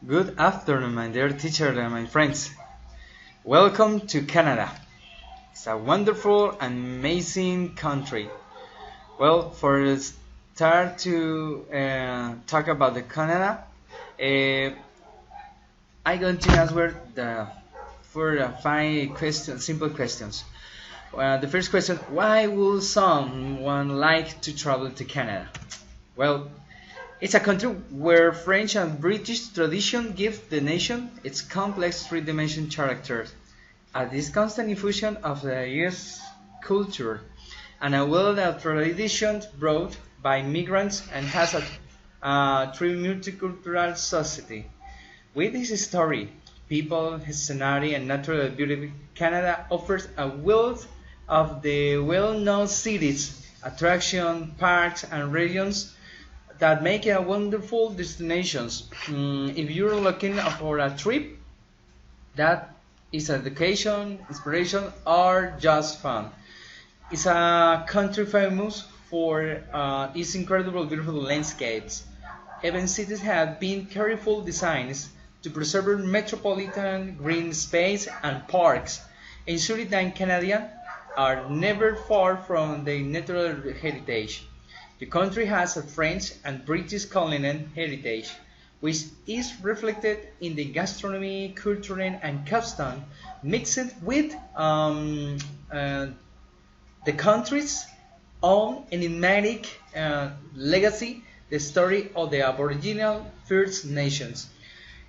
Good afternoon, my dear teacher and my friends. Welcome to Canada. It's a wonderful and amazing country. Well, for the start to talk about the Canada, uh, I'm going to answer the five questions, simple questions. The first question: why would someone like to travel to Canada? Well, it's a country where French and British tradition give the nation its complex three-dimensional character, a this constant infusion of the US culture, and a well-known tradition brought by migrants and has a true multicultural society. With its story, people, scenery, and natural beauty, Canada offers a wealth of the well-known cities, attractions, parks, and regions that make it a wonderful destination. If you're looking for a trip that is education, inspiration, or just fun, it's a country famous for its incredible beautiful landscapes. Even cities have been careful designs to preserve metropolitan green space and parks, ensuring that Canadians are never far from their natural heritage. The country has a French and British colonial heritage, which is reflected in the gastronomy, culture, and custom, mixed with the country's own enigmatic legacy, the story of the Aboriginal First Nations.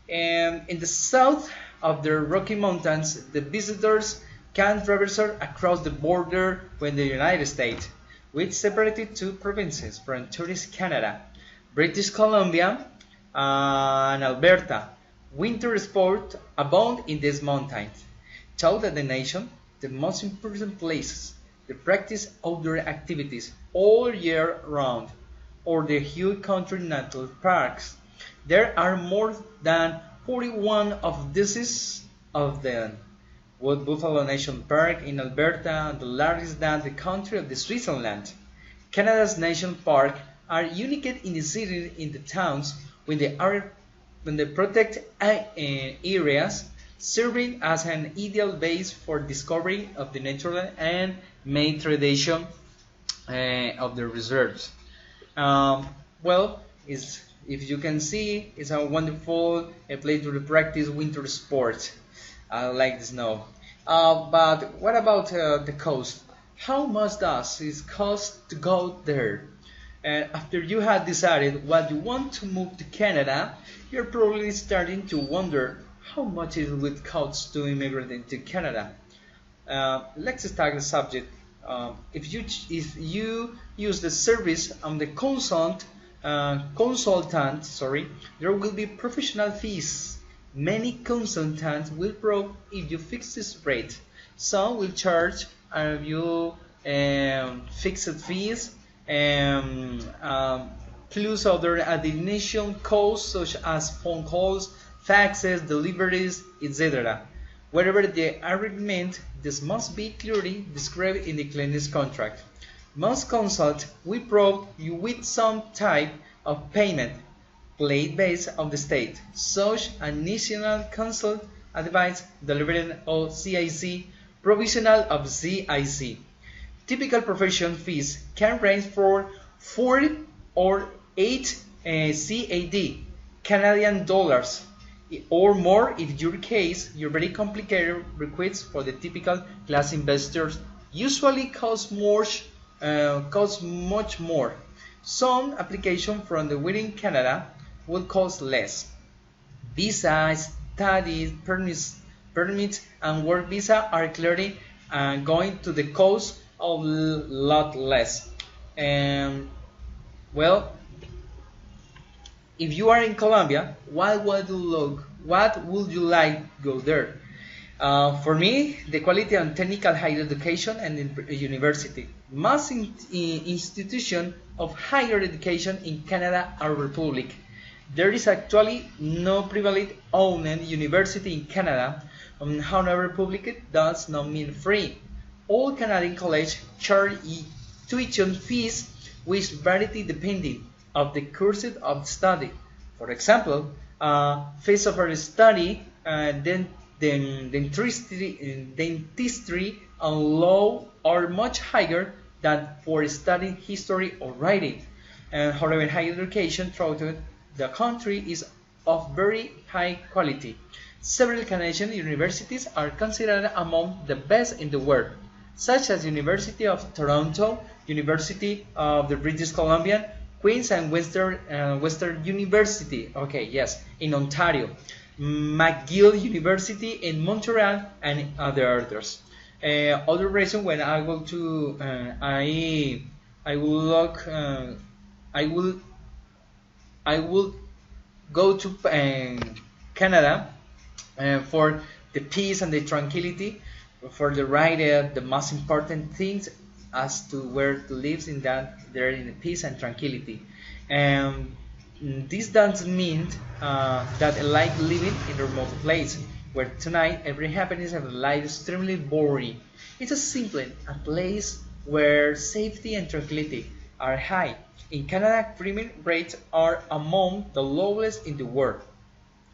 And in the south of the Rocky Mountains, the visitors can traverse across the border with the United States, which separated two provinces from tourist Canada, British Columbia and Alberta. Winter sports abound in these mountains, taught the nation the most important places to practice outdoor activities all year round, or the huge country national parks. There are more than 41 of these of them. Wood Buffalo National Park in Alberta, the largest in the country of the Switzerland. Canada's national parks are unique in the city in the towns when they protect areas, serving as an ideal base for discovery of the natural and main tradition of the reserves. Well, if you can see, it's a wonderful place to practice winter sports like the snow. But what about the cost? How much does it cost to go there? And after you have decided what you want to move to Canada, you're probably starting to wonder how much it would cost to immigrate into Canada. Let's start the subject. If you use the service of the consultant, there will be professional fees. Many consultants will prove if you fix this rate. Some will charge you fixed fees plus other additional costs such as phone calls, faxes, deliveries, etc. Wherever the agreement, this must be clearly described in the client's contract. Most consults will provide you with some type of payment plate based on the state, such as National Consult Advice Delivery or CIC, Provisional of CIC. Typical profession fees can range from 4 or 8 CAD, Canadian dollars, or more if your case your very complicated requests for the typical class investors usually cost much more. Some applications from within Canada will cost less. Visa, study permits, and work visa are clearly going to the cost of a lot less. Well, if you are in Colombia, what would you like to go there? For me, the quality and technical higher education and university. Most institutions of higher education in Canada are public. There is actually no privately owned university in Canada. However, public does not mean free. All Canadian colleges charge tuition fees, which vary depending on the course of study. For example, phase of our study, then dentistry and law are much higher than for studying history or writing. And however, higher education throughout the country is of very high quality. Several Canadian universities are considered among the best in the world, such as University of Toronto, University of the British Columbia, Queen's and Western University, okay, yes, in Ontario, McGill University in Montreal, and others. Other reason when I go to I will look I will go to Canada for the peace and the tranquility, for the right, the most important things as to where to live in that there in peace and tranquility. And this doesn't mean that I like living in a remote place where tonight every happiness and life is extremely boring. It's a simple a place where safety and tranquility are high. In Canada, crime rates are among the lowest in the world.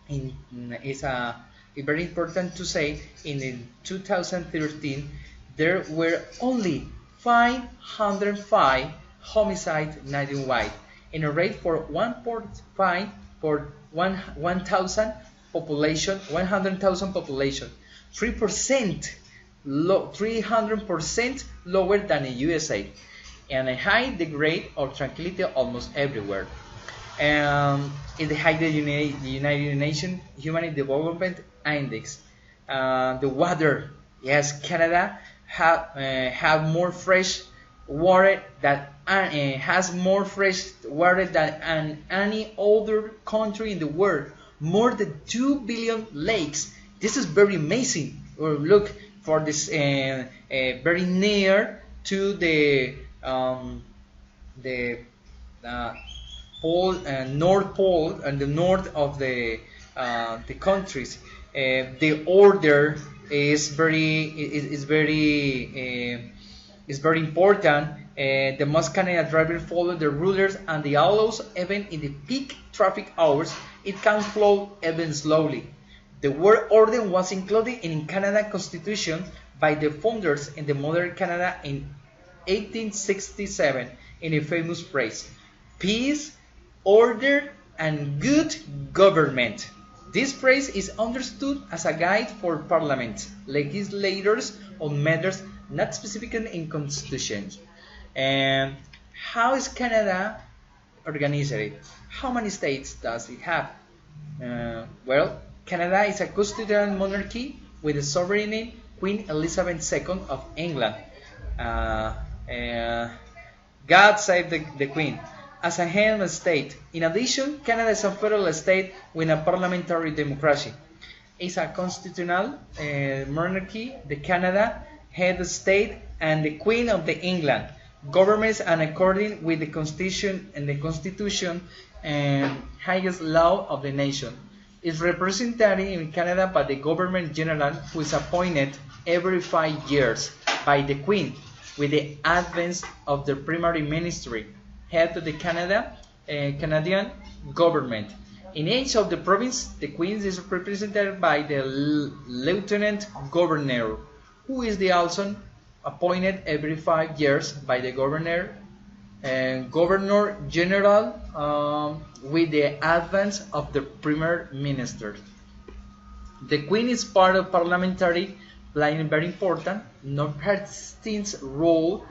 It's very important to say in 2013 there were only 505 homicides nationwide, in a rate for 1.5 for 1,000 population, 100,000 population, 300% lower than in USA, and a high degree of tranquility almost everywhere. In the high the United Nations Human Development Index, the water, yes, Canada have more fresh water that has more fresh water than any other country in the world. More than 2 billion lakes. This is very amazing. Or look for this very near to the pole, North Pole, and the north of the countries. The order is very important. The most Canadian drivers follow the rulers and the allows even in the peak traffic hours. It can flow even slowly. The word order was included in Canada Constitution by the founders in the modern Canada in 1867 in a famous phrase: peace, order, and good government. This phrase is understood as a guide for parliament, legislators on matters not specific in constitutions. And how is Canada organized? How many states does it have? Well, Canada is a constitutional monarchy with the sovereign Queen Elizabeth II of England. God save the Queen. As a head of state. In addition, Canada is a federal state with a parliamentary democracy. It's a constitutional monarchy. The Canada head of state and the Queen of the England governments and according with the Constitution and highest law of the nation. Is represented in Canada by the Governor General, who is appointed every 5 years by the Queen, with the advance of the primary ministry, head of the Canadian government. In each of the province, the Queen is represented by the Lieutenant Governor, who is also appointed every 5 years by the Governor General, with the advance of the Premier Minister. The Queen is part of parliamentary, playing very important, non-partisan role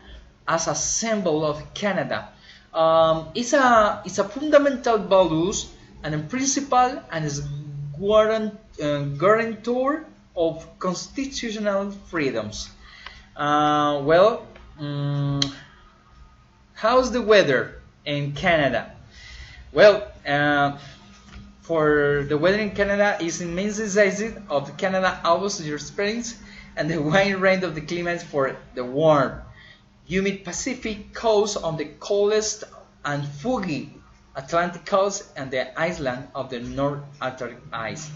as a symbol of Canada. It's a fundamental values and a principle and is guarantor of constitutional freedoms. How's the weather in Canada? Well, for the weather in Canada is immensely sized of Canada almost your springs and the wide range of the climates for the warm, humid Pacific coast on the coldest and foggy Atlantic coast and the island of the North Atlantic ice.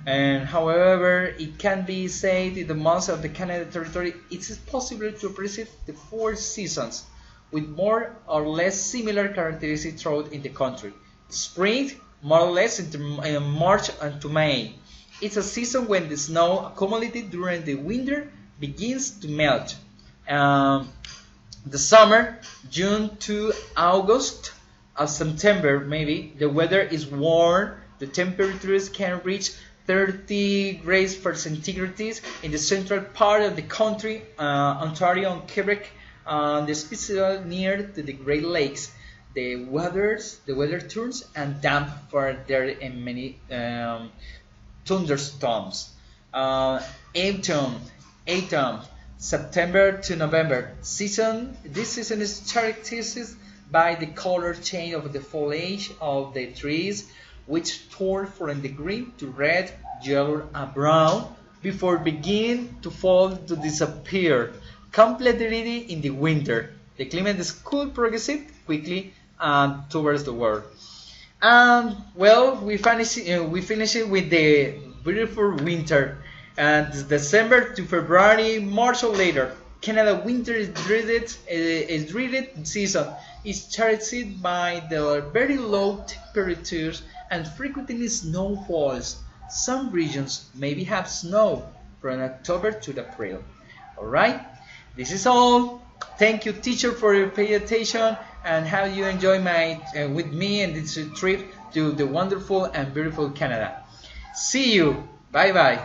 And however, it can be said in the most of the Canada territory, it is possible to appreciate the 4 seasons with more or less similar characteristics throughout in the country. Spring more or less into March and to May. It's a season when the snow accumulated during the winter begins to melt. The summer, June to August, September maybe, the weather is warm. The temperatures can reach 30 degrees centigrade in the central part of the country, Ontario and Quebec, especially near to the Great Lakes. The weather turns and damp for there in many thunderstorms. Autumn, September to November season. This season is characterized by the color change of the foliage of the trees, which turn from the green to red, yellow, and brown before beginning to fall to disappear completely in the winter. The climate is cool progressive quickly towards the world. Well, we finish it with the beautiful winter. And December to February, March or later, Canada winter is dreaded season. It's characterized by the very low temperatures and frequently snowfalls. Some regions maybe have snow from October to April. All right, this is all. Thank you, teacher, for your pay attention and how you enjoy my with me and this trip to the wonderful and beautiful Canada. See you. Bye bye.